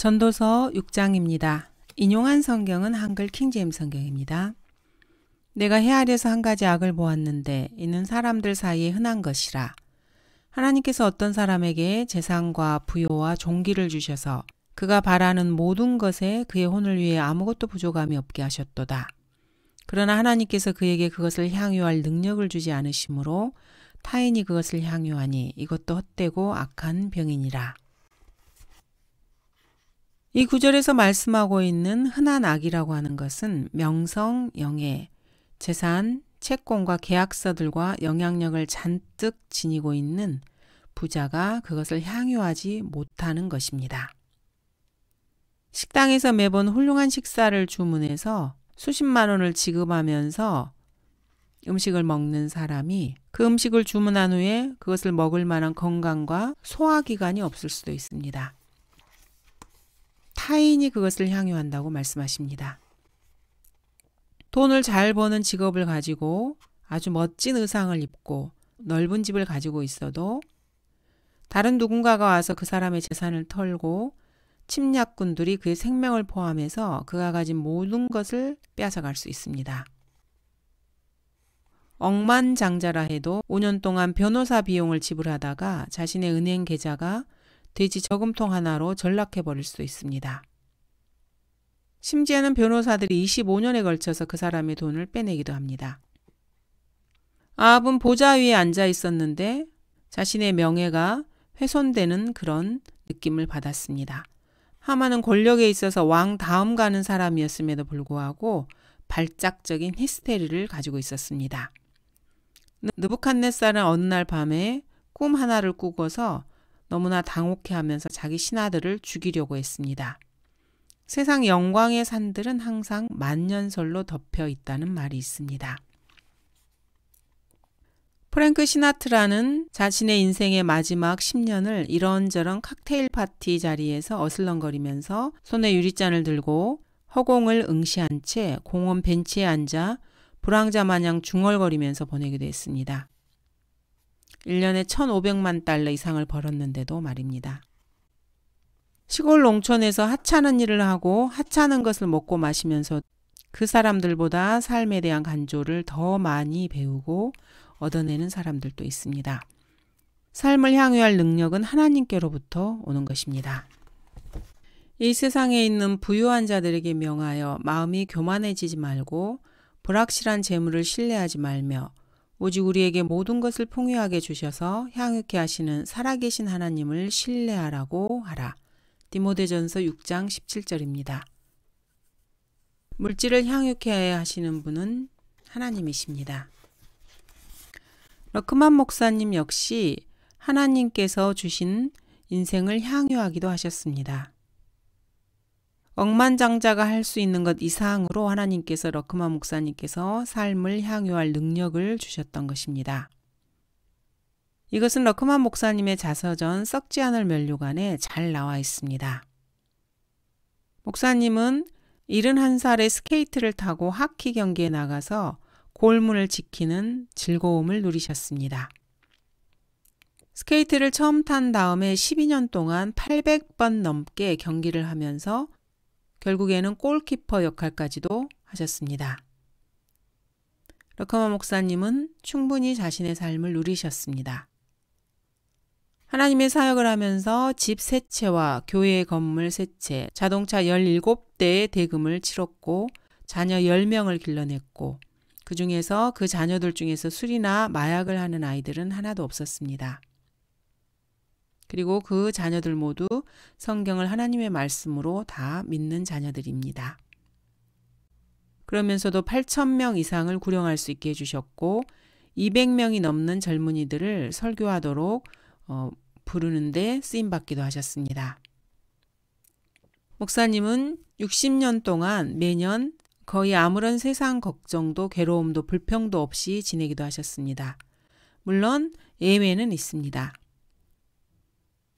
전도서 6장입니다. 인용한 성경은 한글 킹제임스 성경입니다. 내가 헤아려서 한 가지 악을 보았는데 이는 사람들 사이에 흔한 것이라. 하나님께서 어떤 사람에게 재산과 부요와 종기를 주셔서 그가 바라는 모든 것에 그의 혼을 위해 아무것도 부족함이 없게 하셨도다. 그러나 하나님께서 그에게 그것을 향유할 능력을 주지 않으시므로 타인이 그것을 향유하니 이것도 헛되고 악한 병이니라. 이 구절에서 말씀하고 있는 흔한 악이라고 하는 것은 명성, 영예, 재산, 채권과 계약서들과 영향력을 잔뜩 지니고 있는 부자가 그것을 향유하지 못하는 것입니다. 식당에서 매번 훌륭한 식사를 주문해서 수십만 원을 지급하면서 음식을 먹는 사람이 그 음식을 주문한 후에 그것을 먹을 만한 건강과 소화기관이 없을 수도 있습니다. 타인이 그것을 향유한다고 말씀하십니다. 돈을 잘 버는 직업을 가지고 아주 멋진 의상을 입고 넓은 집을 가지고 있어도 다른 누군가가 와서 그 사람의 재산을 털고 침략군들이 그의 생명을 포함해서 그가 가진 모든 것을 빼앗아갈 수 있습니다. 억만장자라 해도 5년 동안 변호사 비용을 지불하다가 자신의 은행 계좌가 돼지 저금통 하나로 전락해버릴 수도 있습니다. 심지어는 변호사들이 25년에 걸쳐서 그 사람의 돈을 빼내기도 합니다. 아합은 보좌 위에 앉아 있었는데 자신의 명예가 훼손되는 그런 느낌을 받았습니다. 하만은 권력에 있어서 왕 다음 가는 사람이었음에도 불구하고 발작적인 히스테리를 가지고 있었습니다. 느부갓네살은 어느 날 밤에 꿈 하나를 꾸고서 너무나 당혹해하면서 자기 신하들을 죽이려고 했습니다. 세상 영광의 산들은 항상 만년설로 덮여 있다는 말이 있습니다. 프랭크 시나트라는 자신의 인생의 마지막 10년을 이런저런 칵테일 파티 자리에서 어슬렁거리면서 손에 유리잔을 들고 허공을 응시한 채 공원 벤치에 앉아 불황자 마냥 중얼거리면서 보내기도 했습니다. 1년에 1,500만 달러 이상을 벌었는데도 말입니다. 시골 농촌에서 하찮은 일을 하고 하찮은 것을 먹고 마시면서 그 사람들보다 삶에 대한 간조를 더 많이 배우고 얻어내는 사람들도 있습니다. 삶을 향유할 능력은 하나님께로부터 오는 것입니다. 이 세상에 있는 부유한 자들에게 명하여 마음이 교만해지지 말고 불확실한 재물을 신뢰하지 말며 오직 우리에게 모든 것을 풍요하게 주셔서 향유케 하시는 살아계신 하나님을 신뢰하라고 하라. 디모데전서 6장 17절입니다. 물질을 향유케 하시는 분은 하나님이십니다. 러크만 목사님 역시 하나님께서 주신 인생을 향유하기도 하셨습니다. 억만장자가 할 수 있는 것 이상으로 하나님께서 러크만 목사님께서 삶을 향유할 능력을 주셨던 것입니다. 이것은 러크만 목사님의 자서전 썩지 않을 면류관에 잘 나와 있습니다. 목사님은 71살에 스케이트를 타고 하키 경기에 나가서 골문을 지키는 즐거움을 누리셨습니다. 스케이트를 처음 탄 다음에 12년 동안 800번 넘게 경기를 하면서 결국에는 골키퍼 역할까지도 하셨습니다. 러커만 목사님은 충분히 자신의 삶을 누리셨습니다. 하나님의 사역을 하면서 집 3채와 교회 건물 3채, 자동차 17대의 대금을 치렀고 자녀 10명을 길러냈고 그 중에서 그 자녀들 중에서 술이나 마약을 하는 아이들은 하나도 없었습니다. 그리고 그 자녀들 모두 성경을 하나님의 말씀으로 다 믿는 자녀들입니다. 그러면서도 8,000명 이상을 구령할 수 있게 해주셨고 200명이 넘는 젊은이들을 설교하도록 부르는데 쓰임받기도 하셨습니다. 목사님은 60년 동안 매년 거의 아무런 세상 걱정도 괴로움도 불평도 없이 지내기도 하셨습니다. 물론 예외는 있습니다.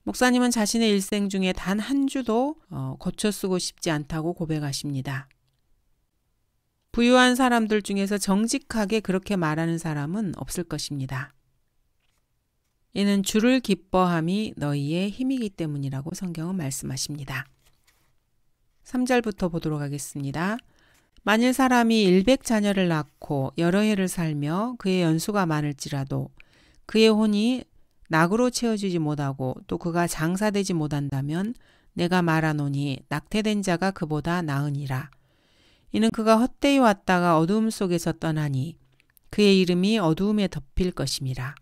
목사님은 자신의 일생 중에 단 한 주도 거쳐 쓰고 싶지 않다고 고백하십니다. 부유한 사람들 중에서 정직하게 그렇게 말하는 사람은 없을 것입니다. 이는 주를 기뻐함이 너희의 힘이기 때문이라고 성경은 말씀하십니다. 3절부터 보도록 하겠습니다. 만일 사람이 100자녀를 낳고 여러 해를 살며 그의 연수가 많을지라도 그의 혼이 낙으로 채워지지 못하고 또 그가 장사되지 못한다면 내가 말하노니 낙태된 자가 그보다 나으니라. 이는 그가 헛되이 왔다가 어두움 속에서 떠나니 그의 이름이 어두움에 덮일 것임이라.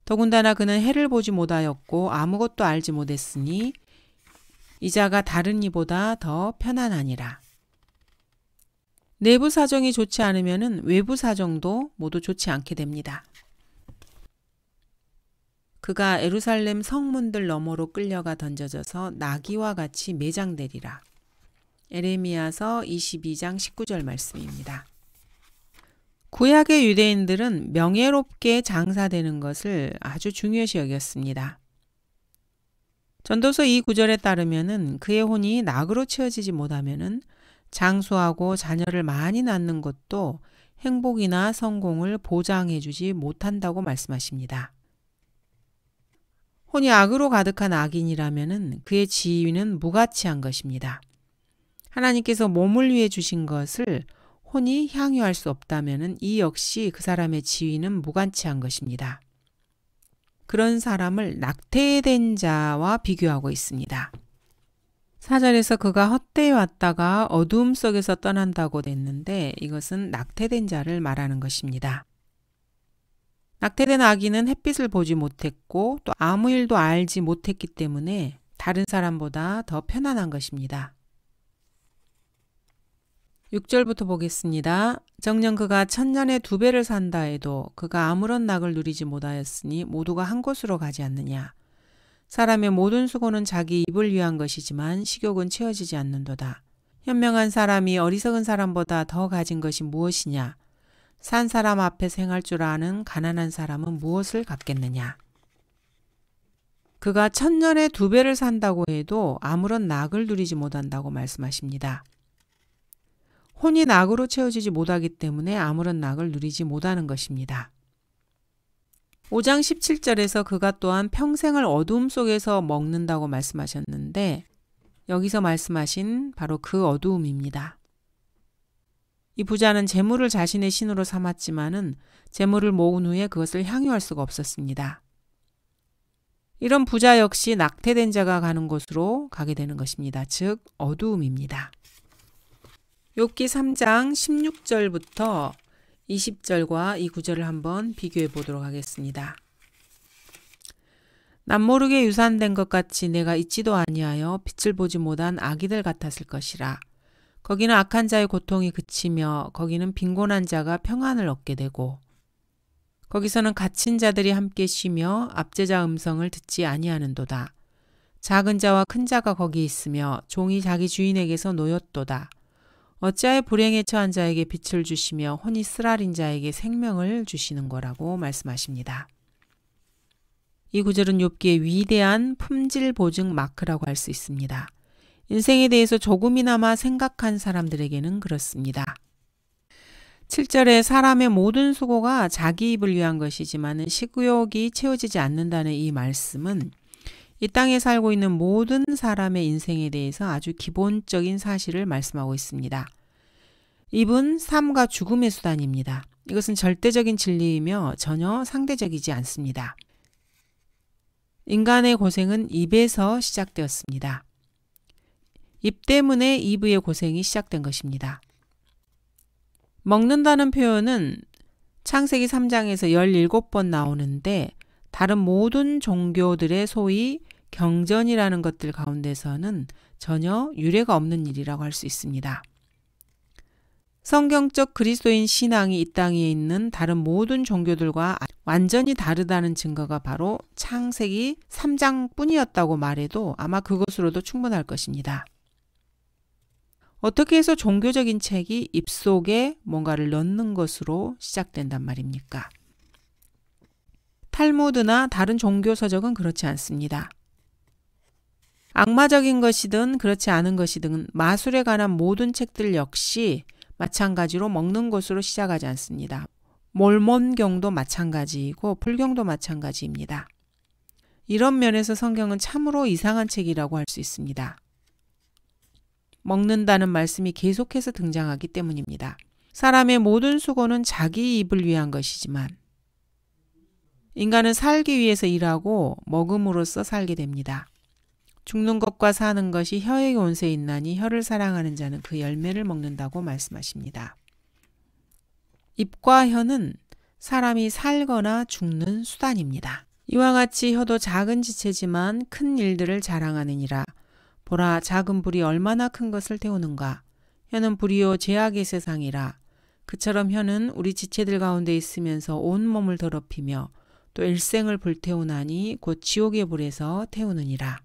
더군다나 그는 해를 보지 못하였고 아무것도 알지 못했으니 이 자가 다른 이보다 더 편안하니라. 내부 사정이 좋지 않으면 외부 사정도 모두 좋지 않게 됩니다. 그가 예루살렘 성문들 너머로 끌려가 던져져서 나귀와 같이 매장되리라. 에레미야서 22장 19절 말씀입니다. 구약의 유대인들은 명예롭게 장사되는 것을 아주 중요시 여겼습니다. 전도서 2:9절에 따르면은 그의 혼이 낙으로 채워지지 못하면은 장수하고 자녀를 많이 낳는 것도 행복이나 성공을 보장해주지 못한다고 말씀하십니다. 혼이 악으로 가득한 악인이라면은 그의 지위는 무가치한 것입니다. 하나님께서 몸을 위해 주신 것을 혼이 향유할 수 없다면은 이 역시 그 사람의 지위는 무가치한 것입니다. 그런 사람을 낙태된 자와 비교하고 있습니다. 4절에서 그가 헛되이 왔다가 어두움 속에서 떠난다고 됐는데 이것은 낙태된 자를 말하는 것입니다. 낙태된 아기는 햇빛을 보지 못했고 또 아무 일도 알지 못했기 때문에 다른 사람보다 더 편안한 것입니다. 6절부터 보겠습니다. 정녕 그가 1000년에 2배를 산다 해도 그가 아무런 낙을 누리지 못하였으니 모두가 한 곳으로 가지 않느냐. 사람의 모든 수고는 자기 입을 위한 것이지만 식욕은 채워지지 않는도다. 현명한 사람이 어리석은 사람보다 더 가진 것이 무엇이냐. 산 사람 앞에서 행할 줄 아는 가난한 사람은 무엇을 갖겠느냐. 그가 1000년에 2배를 산다고 해도 아무런 낙을 누리지 못한다고 말씀하십니다. 혼이 낙으로 채워지지 못하기 때문에 아무런 낙을 누리지 못하는 것입니다. 5장 17절에서 그가 또한 평생을 어두움 속에서 먹는다고 말씀하셨는데 여기서 말씀하신 바로 그 어두움입니다. 이 부자는 재물을 자신의 신으로 삼았지만은 재물을 모은 후에 그것을 향유할 수가 없었습니다. 이런 부자 역시 낙태된 자가 가는 곳으로 가게 되는 것입니다. 즉 어두움입니다. 욥기 3장 16절부터 20절과 이 구절을 한번 비교해 보도록 하겠습니다. 남모르게 유산된 것 같이 내가 있지도 아니하여 빛을 보지 못한 아기들 같았을 것이라. 거기는 악한 자의 고통이 그치며 거기는 빈곤한 자가 평안을 얻게 되고 거기서는 갇힌 자들이 함께 쉬며 압제자 음성을 듣지 아니하는도다. 작은 자와 큰 자가 거기 있으며 종이 자기 주인에게서 놓였도다. 어찌하여 불행에 처한 자에게 빛을 주시며 혼이 쓰라린 자에게 생명을 주시는 거라고 말씀하십니다. 이 구절은 욥기의 위대한 품질 보증 마크라고 할 수 있습니다. 인생에 대해서 조금이나마 생각한 사람들에게는 그렇습니다. 7절에 사람의 모든 수고가 자기 입을 위한 것이지만 식욕이 채워지지 않는다는 이 말씀은 이 땅에 살고 있는 모든 사람의 인생에 대해서 아주 기본적인 사실을 말씀하고 있습니다. 입은 삶과 죽음의 수단입니다. 이것은 절대적인 진리이며 전혀 상대적이지 않습니다. 인간의 고생은 입에서 시작되었습니다. 입 때문에 이브의 고생이 시작된 것입니다. 먹는다는 표현은 창세기 3장에서 17번 나오는데 다른 모든 종교들의 소위 경전이라는 것들 가운데서는 전혀 유례가 없는 일이라고 할 수 있습니다. 성경적 그리스도인 신앙이 이 땅에 있는 다른 모든 종교들과 완전히 다르다는 증거가 바로 창세기 3장뿐이었다고 말해도 아마 그것으로도 충분할 것입니다. 어떻게 해서 종교적인 책이 입속에 뭔가를 넣는 것으로 시작된단 말입니까? 탈무드나 다른 종교 서적은 그렇지 않습니다. 악마적인 것이든 그렇지 않은 것이든 마술에 관한 모든 책들 역시 마찬가지로 먹는 것으로 시작하지 않습니다. 몰몬경도 마찬가지이고 불경도 마찬가지입니다. 이런 면에서 성경은 참으로 이상한 책이라고 할 수 있습니다. 먹는다는 말씀이 계속해서 등장하기 때문입니다. 사람의 모든 수고는 자기 입을 위한 것이지만 인간은 살기 위해서 일하고 먹음으로써 살게 됩니다. 죽는 것과 사는 것이 혀의 온세에 있나니 혀를 사랑하는 자는 그 열매를 먹는다고 말씀하십니다. 입과 혀는 사람이 살거나 죽는 수단입니다. 이와 같이 혀도 작은 지체지만 큰 일들을 자랑하느니라. 보라, 작은 불이 얼마나 큰 것을 태우는가. 혀는 불이요 죄악의 세상이라. 그처럼 혀는 우리 지체들 가운데 있으면서 온 몸을 더럽히며 또 일생을 불태우나니 곧 지옥의 불에서 태우느니라.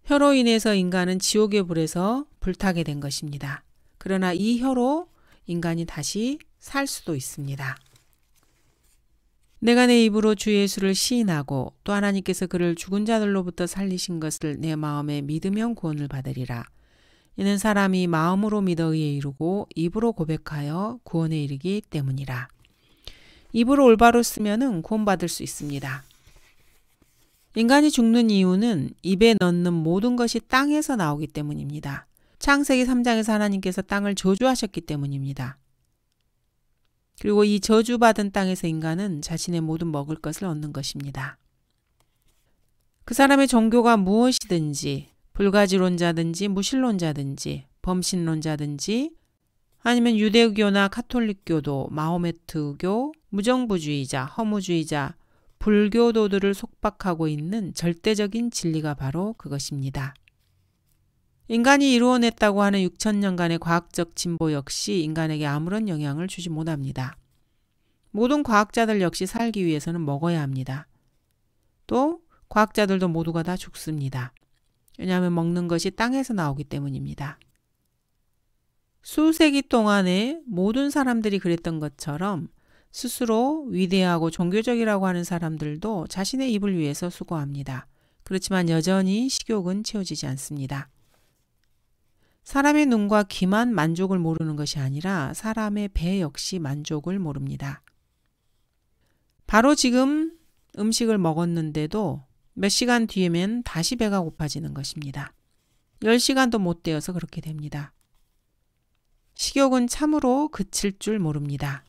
혀로 인해서 인간은 지옥의 불에서 불타게 된 것입니다. 그러나 이 혀로 인간이 다시 살 수도 있습니다. 내가 내 입으로 주 예수를 시인하고 또 하나님께서 그를 죽은 자들로부터 살리신 것을 내 마음에 믿으면 구원을 받으리라. 이는 사람이 마음으로 믿어 의에 이르고 입으로 고백하여 구원에 이르기 때문이라. 입으로 올바로 쓰면은 구원받을 수 있습니다. 인간이 죽는 이유는 입에 넣는 모든 것이 땅에서 나오기 때문입니다. 창세기 3장에서 하나님께서 땅을 저주하셨기 때문입니다. 그리고 이 저주받은 땅에서 인간은 자신의 모든 먹을 것을 얻는 것입니다. 그 사람의 종교가 무엇이든지 불가지론자든지 무신론자든지 범신론자든지 아니면 유대교나 카톨릭교도 마호메트교, 무정부주의자, 허무주의자, 불교도들을 속박하고 있는 절대적인 진리가 바로 그것입니다. 인간이 이루어냈다고 하는 6천년간의 과학적 진보 역시 인간에게 아무런 영향을 주지 못합니다. 모든 과학자들 역시 살기 위해서는 먹어야 합니다. 또 과학자들도 모두가 다 죽습니다. 왜냐하면 먹는 것이 땅에서 나오기 때문입니다. 수세기 동안에 모든 사람들이 그랬던 것처럼 스스로 위대하고 종교적이라고 하는 사람들도 자신의 입을 위해서 수고합니다. 그렇지만 여전히 식욕은 채워지지 않습니다. 사람의 눈과 귀만 만족을 모르는 것이 아니라 사람의 배 역시 만족을 모릅니다. 바로 지금 음식을 먹었는데도 몇 시간 뒤에면 다시 배가 고파지는 것입니다. 10시간도 못 되어서 그렇게 됩니다. 식욕은 참으로 그칠 줄 모릅니다.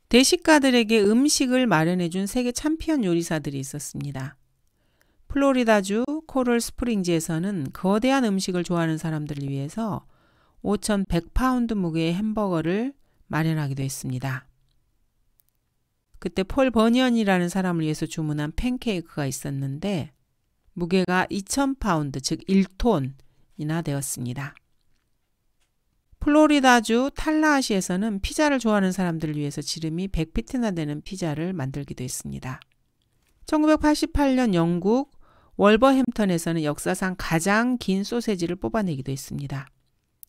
대식가들에게 음식을 마련해준 세계 챔피언 요리사들이 있었습니다. 플로리다주 코럴 스프링즈에서는 거대한 음식을 좋아하는 사람들을 위해서 5,100파운드 무게의 햄버거를 마련하기도 했습니다. 그때 폴 버니언이라는 사람을 위해서 주문한 팬케이크가 있었는데 무게가 2,000파운드, 즉 1톤이나 되었습니다. 플로리다주 탈라하시에서는 피자를 좋아하는 사람들을 위해서 지름이 100피트나 되는 피자를 만들기도 했습니다. 1988년 영국 월버햄턴에서는 역사상 가장 긴 소세지를 뽑아내기도 했습니다.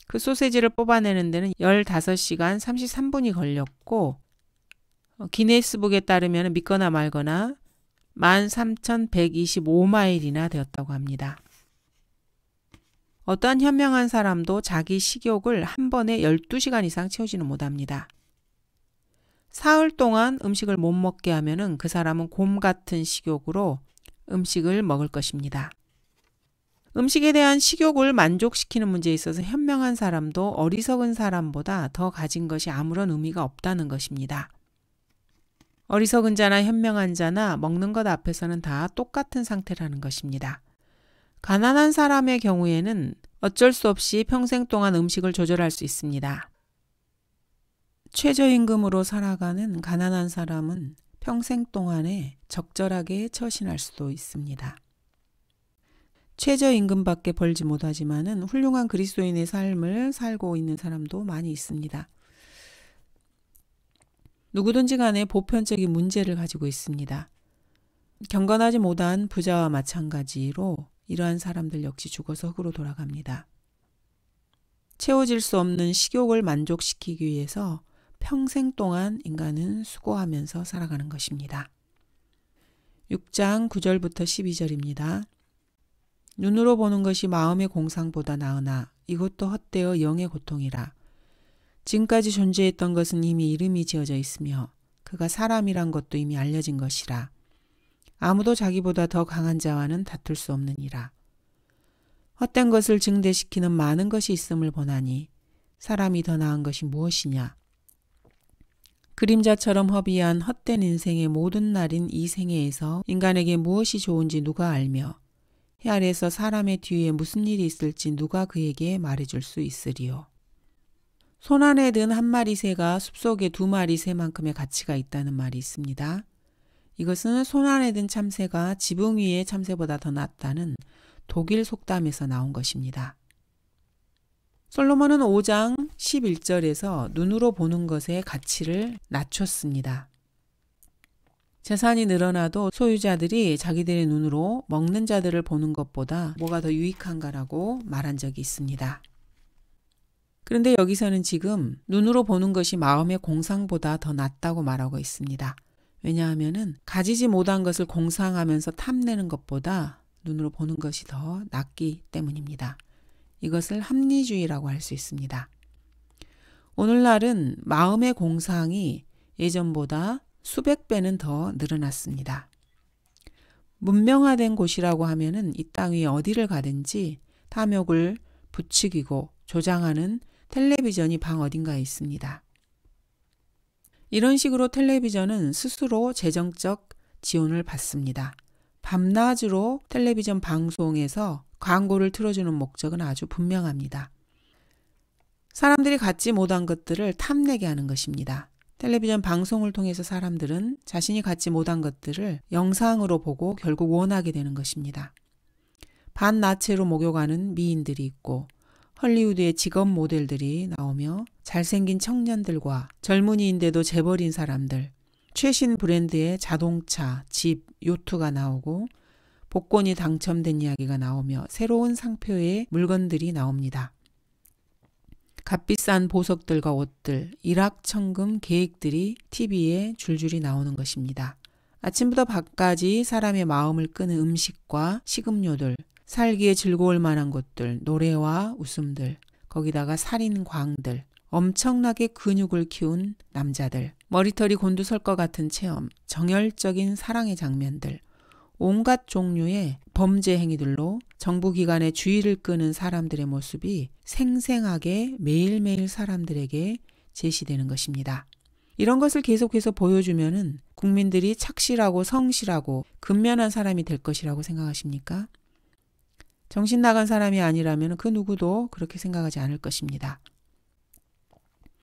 그 소세지를 뽑아내는 데는 15시간 33분이 걸렸고 기네스북에 따르면 믿거나 말거나 13,125마일이나 되었다고 합니다. 어떠한 현명한 사람도 자기 식욕을 한 번에 12시간 이상 채우지는 못합니다. 사흘 동안 음식을 못 먹게 하면은 그 사람은 곰 같은 식욕으로 음식을 먹을 것입니다. 음식에 대한 식욕을 만족시키는 문제에 있어서 현명한 사람도 어리석은 사람보다 더 가진 것이 아무런 의미가 없다는 것입니다. 어리석은 자나 현명한 자나 먹는 것 앞에서는 다 똑같은 상태라는 것입니다. 가난한 사람의 경우에는 어쩔 수 없이 평생 동안 음식을 조절할 수 있습니다. 최저임금으로 살아가는 가난한 사람은 평생 동안에 적절하게 처신할 수도 있습니다. 최저임금밖에 벌지 못하지만은 훌륭한 그리스도인의 삶을 살고 있는 사람도 많이 있습니다. 누구든지 간에 보편적인 문제를 가지고 있습니다. 경건하지 못한 부자와 마찬가지로 이러한 사람들 역시 죽어서 흙으로 돌아갑니다. 채워질 수 없는 식욕을 만족시키기 위해서 평생 동안 인간은 수고하면서 살아가는 것입니다. 6장 9절부터 12절입니다. 눈으로 보는 것이 마음의 공상보다 나으나 이것도 헛되어 영의 고통이라. 지금까지 존재했던 것은 이미 이름이 지어져 있으며 그가 사람이란 것도 이미 알려진 것이라. 아무도 자기보다 더 강한 자와는 다툴 수 없느니라. 헛된 것을 증대시키는 많은 것이 있음을 보나니 사람이 더 나은 것이 무엇이냐. 그림자처럼 허비한 헛된 인생의 모든 날인 이 생애에서 인간에게 무엇이 좋은지 누가 알며 해 아래에서 사람의 뒤에 무슨 일이 있을지 누가 그에게 말해줄 수 있으리요. 손 안에 든 한 마리 새가 숲속에 두 마리 새만큼의 가치가 있다는 말이 있습니다. 이것은 손 안에 든 참새가 지붕 위의 참새보다 더 낫다는 독일 속담에서 나온 것입니다. 솔로몬은 5장 11절에서 눈으로 보는 것의 가치를 낮췄습니다. 재산이 늘어나도 소유자들이 자기들의 눈으로 먹는 자들을 보는 것보다 뭐가 더 유익한가라고 말한 적이 있습니다. 그런데 여기서는 지금 눈으로 보는 것이 마음의 공상보다 더 낫다고 말하고 있습니다. 왜냐하면 가지지 못한 것을 공상하면서 탐내는 것보다 눈으로 보는 것이 더 낫기 때문입니다. 이것을 합리주의라고 할 수 있습니다. 오늘날은 마음의 공상이 예전보다 수백 배는 더 늘어났습니다. 문명화된 곳이라고 하면은 이 땅 위에 어디를 가든지 탐욕을 부추기고 조장하는 텔레비전이 방 어딘가에 있습니다. 이런 식으로 텔레비전은 스스로 재정적 지원을 받습니다. 밤낮으로 텔레비전 방송에서 광고를 틀어주는 목적은 아주 분명합니다. 사람들이 갖지 못한 것들을 탐내게 하는 것입니다. 텔레비전 방송을 통해서 사람들은 자신이 갖지 못한 것들을 영상으로 보고 결국 원하게 되는 것입니다. 반나체로 목욕하는 미인들이 있고 헐리우드의 직업 모델들이 나오며 잘생긴 청년들과 젊은이인데도 재벌인 사람들, 최신 브랜드의 자동차, 집, 요트가 나오고 복권이 당첨된 이야기가 나오며 새로운 상표의 물건들이 나옵니다. 값비싼 보석들과 옷들, 일확천금 계획들이 TV에 줄줄이 나오는 것입니다. 아침부터 밤까지 사람의 마음을 끄는 음식과 식음료들, 살기에 즐거울 만한 곳들, 노래와 웃음들, 거기다가 살인광들, 엄청나게 근육을 키운 남자들, 머리털이 곤두설 것 같은 체험, 정열적인 사랑의 장면들, 온갖 종류의 범죄 행위들로 정부기관의 주의를 끄는 사람들의 모습이 생생하게 매일매일 사람들에게 제시되는 것입니다. 이런 것을 계속해서 보여주면은 국민들이 착실하고 성실하고 근면한 사람이 될 것이라고 생각하십니까? 정신 나간 사람이 아니라면 그 누구도 그렇게 생각하지 않을 것입니다.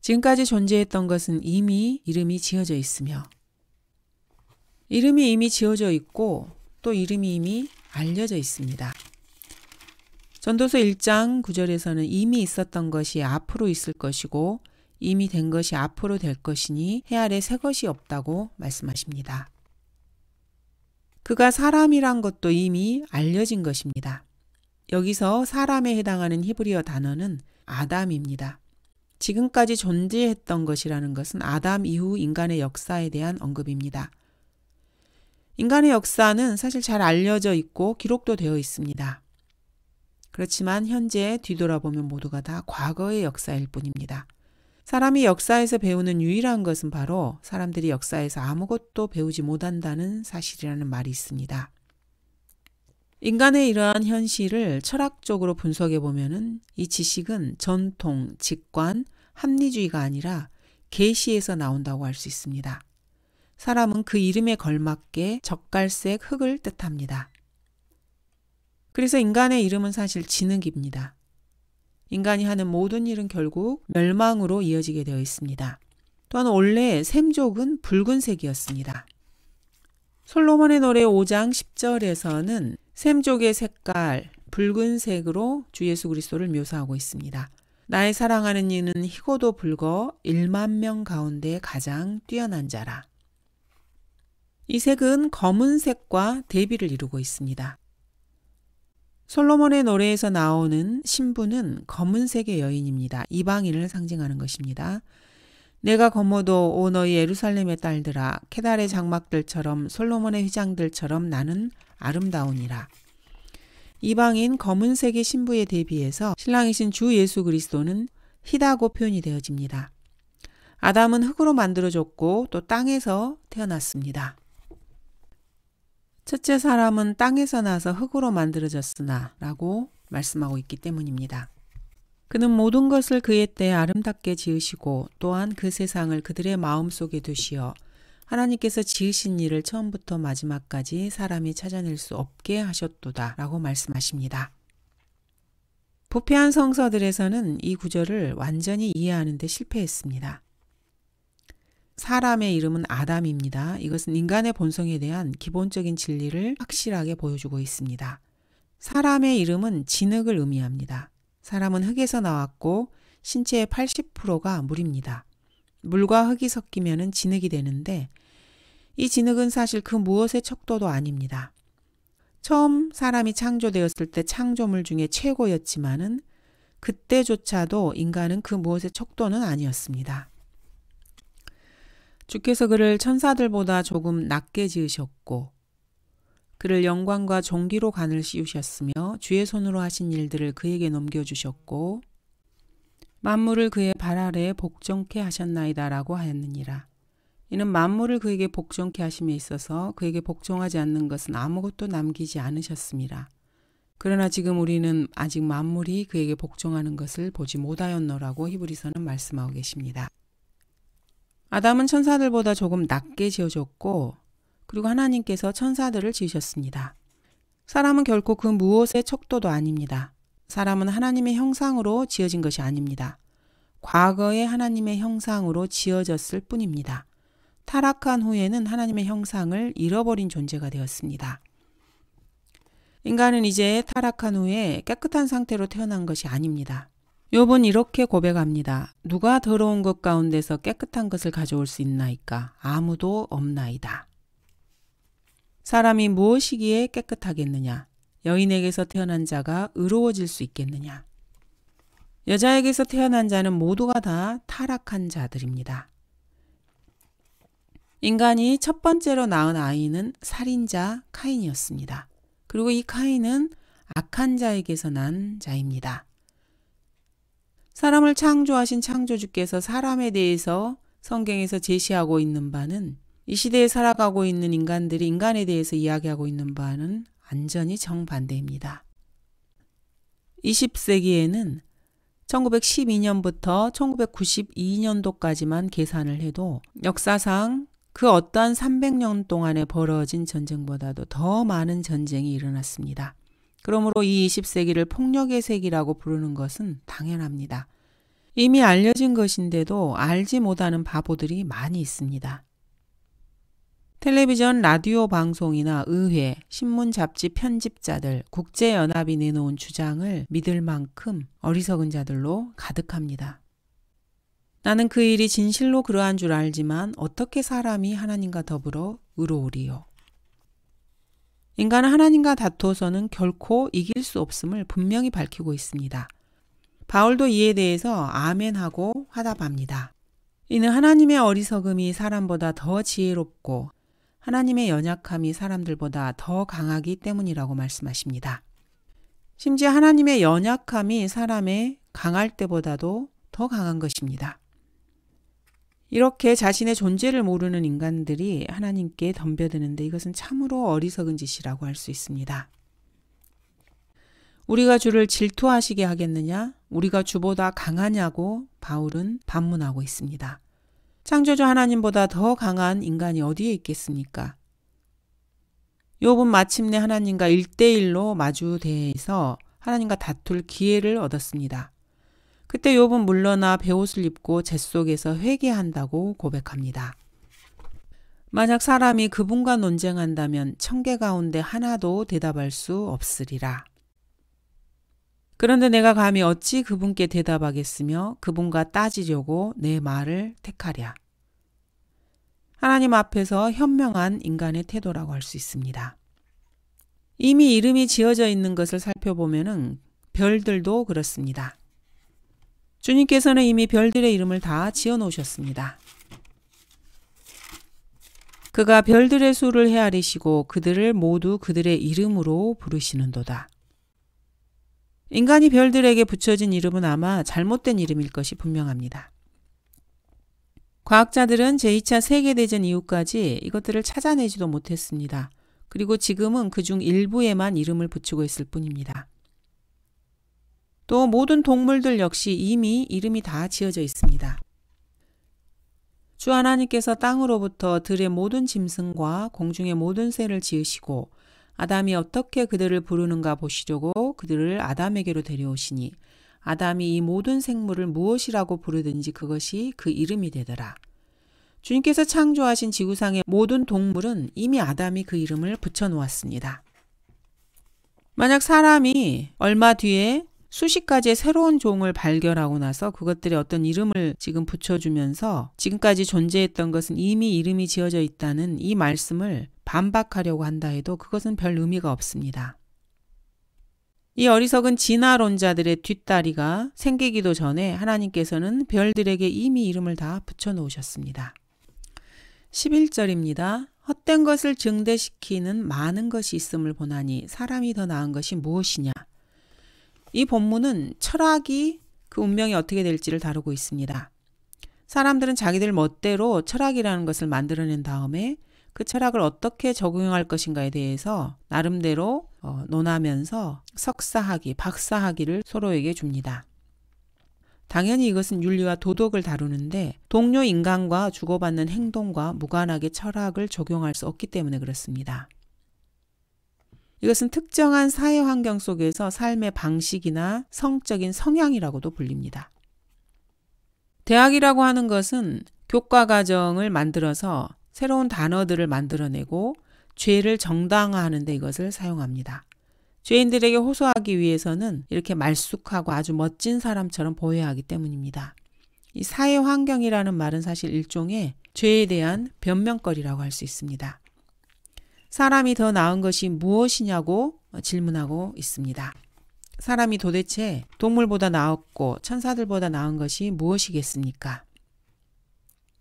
지금까지 존재했던 것은 이미 이름이 지어져 있으며 이름이 이미 지어져 있고 또 이름이 이미 알려져 있습니다. 전도서 1장 9절에서는 이미 있었던 것이 앞으로 있을 것이고 이미 된 것이 앞으로 될 것이니 해 아래 새 것이 없다고 말씀하십니다. 그가 사람이란 것도 이미 알려진 것입니다. 여기서 사람에 해당하는 히브리어 단어는 아담입니다. 지금까지 존재했던 것이라는 것은 아담 이후 인간의 역사에 대한 언급입니다. 인간의 역사는 사실 잘 알려져 있고 기록도 되어 있습니다. 그렇지만 현재 뒤돌아보면 모두가 다 과거의 역사일 뿐입니다. 사람이 역사에서 배우는 유일한 것은 바로 사람들이 역사에서 아무것도 배우지 못한다는 사실이라는 말이 있습니다. 인간의 이러한 현실을 철학적으로 분석해 보면은 이 지식은 전통, 직관, 합리주의가 아니라 계시에서 나온다고 할 수 있습니다. 사람은 그 이름에 걸맞게 젓갈색 흙을 뜻합니다. 그래서 인간의 이름은 사실 진흙입니다. 인간이 하는 모든 일은 결국 멸망으로 이어지게 되어 있습니다. 또한 원래 샘족은 붉은색이었습니다. 솔로몬의 노래 5장 10절에서는 샘족의 색깔 붉은색으로 주 예수 그리스도를 묘사하고 있습니다. 나의 사랑하는 이는 희고도 붉어 1만 명 가운데 가장 뛰어난 자라. 이 색은 검은색과 대비를 이루고 있습니다. 솔로몬의 노래에서 나오는 신부는 검은색의 여인입니다. 이방인을 상징하는 것입니다. 내가 검어도 오 너희 예루살렘의 딸들아 케달의 장막들처럼 솔로몬의 휘장들처럼 나는 아름다우니라. 이방인 검은색의 신부에 대비해서 신랑이신 주 예수 그리스도는 희다고 표현이 되어집니다. 아담은 흙으로 만들어졌고 또 땅에서 태어났습니다. 첫째 사람은 땅에서 나서 흙으로 만들어졌으나 라고 말씀하고 있기 때문입니다. 그는 모든 것을 그의 때에 아름답게 지으시고 또한 그 세상을 그들의 마음속에 두시어 하나님께서 지으신 일을 처음부터 마지막까지 사람이 찾아낼 수 없게 하셨도다 라고 말씀하십니다. 부패한 성서들에서는 이 구절을 완전히 이해하는 데 실패했습니다. 사람의 이름은 아담입니다. 이것은 인간의 본성에 대한 기본적인 진리를 확실하게 보여주고 있습니다. 사람의 이름은 진흙을 의미합니다. 사람은 흙에서 나왔고 신체의 80%가 물입니다. 물과 흙이 섞이면 진흙이 되는데 이 진흙은 사실 그 무엇의 척도도 아닙니다. 처음 사람이 창조되었을 때 창조물 중에 최고였지만은 그때조차도 인간은 그 무엇의 척도는 아니었습니다. 주께서 그를 천사들보다 조금 낮게 지으셨고 그를 영광과 존귀로 간을 씌우셨으며 주의 손으로 하신 일들을 그에게 넘겨주셨고 만물을 그의 발 아래에 복종케 하셨나이다 라고 하였느니라. 이는 만물을 그에게 복종케 하심에 있어서 그에게 복종하지 않는 것은 아무것도 남기지 않으셨습니다. 그러나 지금 우리는 아직 만물이 그에게 복종하는 것을 보지 못하였노라고 히브리서는 말씀하고 계십니다. 아담은 천사들보다 조금 낮게 지어졌고 그리고 하나님께서 천사들을 지으셨습니다. 사람은 결코 그 무엇의 척도도 아닙니다. 사람은 하나님의 형상으로 지어진 것이 아닙니다. 과거에 하나님의 형상으로 지어졌을 뿐입니다. 타락한 후에는 하나님의 형상을 잃어버린 존재가 되었습니다. 인간은 이제 타락한 후에 깨끗한 상태로 태어난 것이 아닙니다. 욥은 이렇게 고백합니다. 누가 더러운 것 가운데서 깨끗한 것을 가져올 수 있나이까? 아무도 없나이다. 사람이 무엇이기에 깨끗하겠느냐? 여인에게서 태어난 자가 의로워질 수 있겠느냐? 여자에게서 태어난 자는 모두가 다 타락한 자들입니다. 인간이 첫 번째로 낳은 아이는 살인자 카인이었습니다. 그리고 이 카인은 악한 자에게서 난 자입니다. 사람을 창조하신 창조주께서 사람에 대해서 성경에서 제시하고 있는 바는 이 시대에 살아가고 있는 인간들이 인간에 대해서 이야기하고 있는 바는 완전히 정반대입니다. 20세기에는 1912년부터 1992년도까지만 계산을 해도 역사상 그 어떠한 300년 동안에 벌어진 전쟁보다도 더 많은 전쟁이 일어났습니다. 그러므로 이 20세기를 폭력의 세기라고 부르는 것은 당연합니다. 이미 알려진 것인데도 알지 못하는 바보들이 많이 있습니다. 텔레비전, 라디오 방송이나 의회, 신문, 잡지 편집자들, 국제연합이 내놓은 주장을 믿을 만큼 어리석은 자들로 가득합니다. 나는 그 일이 진실로 그러한 줄 알지만 어떻게 사람이 하나님과 더불어 의로우리요. 인간은 하나님과 다투어서는 결코 이길 수 없음을 분명히 밝히고 있습니다. 바울도 이에 대해서 아멘하고 화답합니다. 이는 하나님의 어리석음이 사람보다 더 지혜롭고 하나님의 연약함이 사람들보다 더 강하기 때문이라고 말씀하십니다. 심지어 하나님의 연약함이 사람의 강할 때보다도 더 강한 것입니다. 이렇게 자신의 존재를 모르는 인간들이 하나님께 덤벼드는데 이것은 참으로 어리석은 짓이라고 할 수 있습니다. 우리가 주를 질투하시게 하겠느냐? 우리가 주보다 강하냐고 바울은 반문하고 있습니다. 창조주 하나님보다 더 강한 인간이 어디에 있겠습니까? 욥은 마침내 하나님과 1대1로 마주대해서 하나님과 다툴 기회를 얻었습니다. 그때 욥은 물러나 베옷을 입고 재 속에서 회개한다고 고백합니다. 만약 사람이 그분과 논쟁한다면 천개 가운데 하나도 대답할 수 없으리라. 그런데 내가 감히 어찌 그분께 대답하겠으며 그분과 따지려고 내 말을 택하랴. 하나님 앞에서 현명한 인간의 태도라고 할 수 있습니다. 이미 이름이 지어져 있는 것을 살펴보면 별들도 그렇습니다. 주님께서는 이미 별들의 이름을 다 지어 놓으셨습니다. 그가 별들의 수를 헤아리시고 그들을 모두 그들의 이름으로 부르시는도다. 인간이 별들에게 붙여진 이름은 아마 잘못된 이름일 것이 분명합니다. 과학자들은 제2차 세계대전 이후까지 이것들을 찾아내지도 못했습니다. 그리고 지금은 그중 일부에만 이름을 붙이고 있을 뿐입니다. 또 모든 동물들 역시 이미 이름이 다 지어져 있습니다. 주 하나님께서 땅으로부터 들의 모든 짐승과 공중의 모든 새를 지으시고 아담이 어떻게 그들을 부르는가 보시려고 그들을 아담에게로 데려오시니 아담이 이 모든 생물을 무엇이라고 부르든지 그것이 그 이름이 되더라. 주님께서 창조하신 지구상의 모든 동물은 이미 아담이 그 이름을 붙여놓았습니다. 만약 사람이 얼마 뒤에 수십 가지의 새로운 종을 발견하고 나서 그것들의 어떤 이름을 지금 붙여주면서 지금까지 존재했던 것은 이미 이름이 지어져 있다는 이 말씀을 반박하려고 한다 해도 그것은 별 의미가 없습니다. 이 어리석은 진화론자들의 뒷다리가 생기기도 전에 하나님께서는 별들에게 이미 이름을 다 붙여놓으셨습니다. 11절입니다. 헛된 것을 증대시키는 많은 것이 있음을 보나니 사람이 더 나은 것이 무엇이냐. 이 본문은 철학이 그 운명이 어떻게 될지를 다루고 있습니다. 사람들은 자기들 멋대로 철학이라는 것을 만들어낸 다음에 그 철학을 어떻게 적용할 것인가에 대해서 나름대로 논하면서 석사학위, 박사학위를 서로에게 줍니다. 당연히 이것은 윤리와 도덕을 다루는데 동료 인간과 주고받는 행동과 무관하게 철학을 적용할 수 없기 때문에 그렇습니다. 이것은 특정한 사회 환경 속에서 삶의 방식이나 성적인 성향이라고도 불립니다. 대학이라고 하는 것은 교과 과정을 만들어서 새로운 단어들을 만들어내고 죄를 정당화하는 데 이것을 사용합니다. 죄인들에게 호소하기 위해서는 이렇게 말쑥하고 아주 멋진 사람처럼 보여야 하기 때문입니다. 이 사회 환경이라는 말은 사실 일종의 죄에 대한 변명거리라고 할 수 있습니다. 사람이 더 나은 것이 무엇이냐고 질문하고 있습니다. 사람이 도대체 동물보다 나았고 천사들보다 나은 것이 무엇이겠습니까?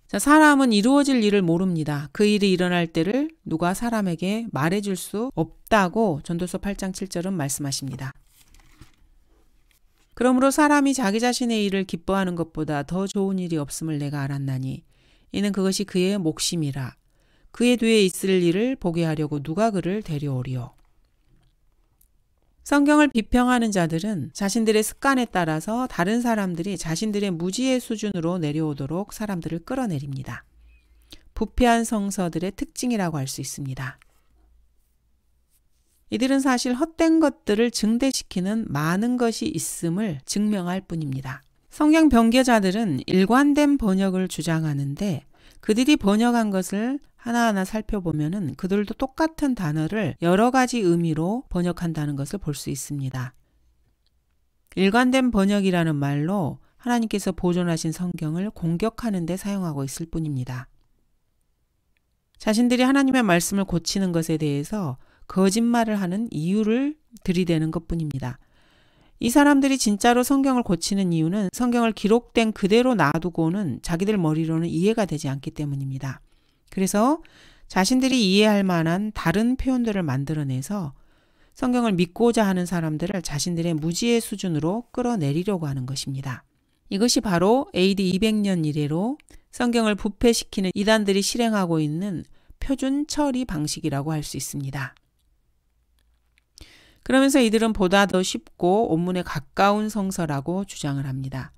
자, 사람은 이루어질 일을 모릅니다. 그 일이 일어날 때를 누가 사람에게 말해줄 수 없다고 전도서 8장 7절은 말씀하십니다. 그러므로 사람이 자기 자신의 일을 기뻐하는 것보다 더 좋은 일이 없음을 내가 알았나니 이는 그것이 그의 몫임이라. 그의 뒤에 있을 일을 보게 하려고 누가 그를 데려오리요. 성경을 비평하는 자들은 자신들의 습관에 따라서 다른 사람들이 자신들의 무지의 수준으로 내려오도록 사람들을 끌어내립니다. 부패한 성서들의 특징이라고 할 수 있습니다. 이들은 사실 헛된 것들을 증대시키는 많은 것이 있음을 증명할 뿐입니다. 성경 변개자들은 일관된 번역을 주장하는데 그들이 번역한 것을 하나하나 살펴보면은 그들도 똑같은 단어를 여러 가지 의미로 번역한다는 것을 볼 수 있습니다. 일관된 번역이라는 말로 하나님께서 보존하신 성경을 공격하는 데 사용하고 있을 뿐입니다. 자신들이 하나님의 말씀을 고치는 것에 대해서 거짓말을 하는 이유를 들이대는 것뿐입니다. 이 사람들이 진짜로 성경을 고치는 이유는 성경을 기록된 그대로 놔두고는 자기들 머리로는 이해가 되지 않기 때문입니다. 그래서 자신들이 이해할 만한 다른 표현들을 만들어내서 성경을 믿고자 하는 사람들을 자신들의 무지의 수준으로 끌어내리려고 하는 것입니다. 이것이 바로 AD 200년 이래로 성경을 부패시키는 이단들이 실행하고 있는 표준 처리 방식이라고 할 수 있습니다. 그러면서 이들은 보다 더 쉽고 온문에 가까운 성서라고 주장을 합니다.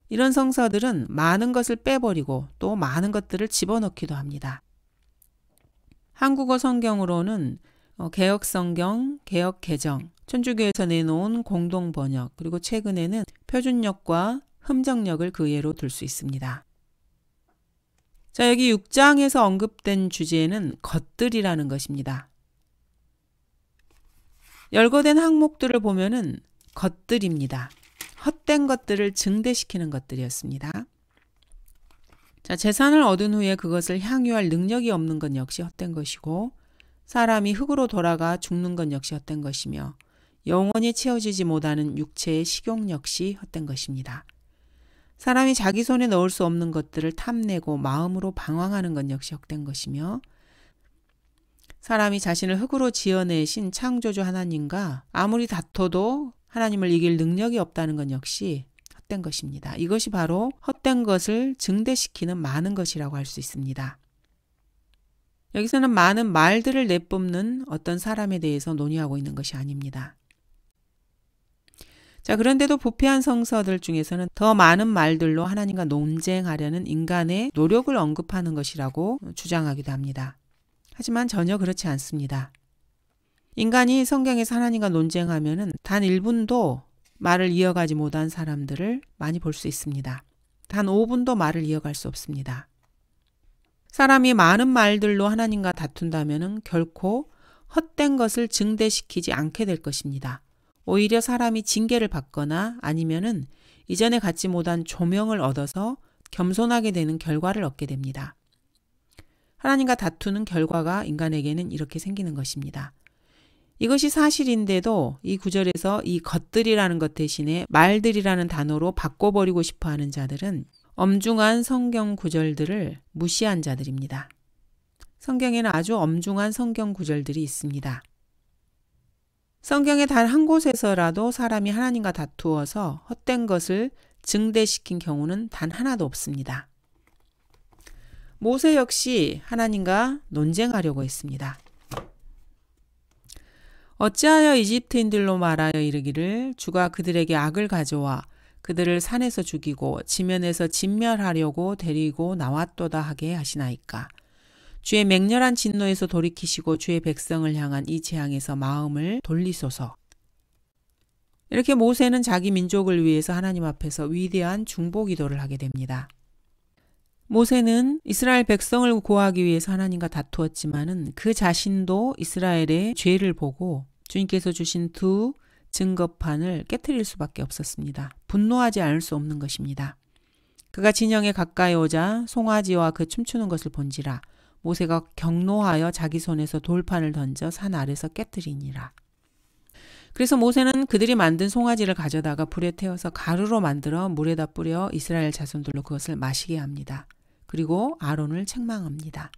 이런 성서들은 많은 것을 빼버리고 또 많은 것들을 집어넣기도 합니다. 한국어 성경으로는 개역성경, 개역개정, 천주교에서 내놓은 공동번역, 그리고 최근에는 표준역과 흠정역을 그 예로 들 수 있습니다. 자, 여기 6장에서 언급된 주제는 것들이라는 것입니다. 열거된 항목들을 보면은 것들입니다. 헛된 것들을 증대시키는 것들이었습니다. 자, 재산을 얻은 후에 그것을 향유할 능력이 없는 것 역시 헛된 것이고 사람이 흙으로 돌아가 죽는 것 역시 헛된 것이며 영원히 채워지지 못하는 육체의 식욕 역시 헛된 것입니다. 사람이 자기 손에 넣을 수 없는 것들을 탐내고 마음으로 방황하는 것 역시 헛된 것이며 사람이 자신을 흙으로 지어내신 창조주 하나님과 아무리 다퉈도 하나님을 이길 능력이 없다는 것 역시 헛된 것입니다. 이것이 바로 헛된 것을 증대시키는 많은 것이라고 할 수 있습니다. 여기서는 많은 말들을 내뿜는 어떤 사람에 대해서 논의하고 있는 것이 아닙니다. 자, 그런데도 부패한 성서들 중에서는 더 많은 말들로 하나님과 논쟁하려는 인간의 노력을 언급하는 것이라고 주장하기도 합니다. 하지만 전혀 그렇지 않습니다. 인간이 성경에서 하나님과 논쟁하면은 단 1분도 말을 이어가지 못한 사람들을 많이 볼 수 있습니다. 단 5분도 말을 이어갈 수 없습니다. 사람이 많은 말들로 하나님과 다툰다면은 결코 헛된 것을 증대시키지 않게 될 것입니다. 오히려 사람이 징계를 받거나 아니면은 이전에 갖지 못한 조명을 얻어서 겸손하게 되는 결과를 얻게 됩니다. 하나님과 다투는 결과가 인간에게는 이렇게 생기는 것입니다. 이것이 사실인데도 이 구절에서 이 것들이라는 것 대신에 말들이라는 단어로 바꿔버리고 싶어하는 자들은 엄중한 성경 구절들을 무시한 자들입니다. 성경에는 아주 엄중한 성경 구절들이 있습니다. 성경의 단 한 곳에서라도 사람이 하나님과 다투어서 헛된 것을 증대시킨 경우는 단 하나도 없습니다. 모세 역시 하나님과 논쟁하려고 했습니다. 어찌하여 이집트인들로 말하여 이르기를 주가 그들에게 악을 가져와 그들을 산에서 죽이고 지면에서 진멸하려고 데리고 나왔도다 하게 하시나이까. 주의 맹렬한 진노에서 돌이키시고 주의 백성을 향한 이 재앙에서 마음을 돌리소서. 이렇게 모세는 자기 민족을 위해서 하나님 앞에서 위대한 중보 기도를 하게 됩니다. 모세는 이스라엘 백성을 구하기 위해서 하나님과 다투었지만은 그 자신도 이스라엘의 죄를 보고 주님께서 주신 두 증거판을 깨트릴 수밖에 없었습니다. 분노하지 않을 수 없는 것입니다. 그가 진영에 가까이 오자 송아지와 그 춤추는 것을 본지라 모세가 격노하여 자기 손에서 돌판을 던져 산 아래서 깨트리니라. 그래서 모세는 그들이 만든 송아지를 가져다가 불에 태워서 가루로 만들어 물에다 뿌려 이스라엘 자손들로 그것을 마시게 합니다. 그리고 아론을 책망합니다.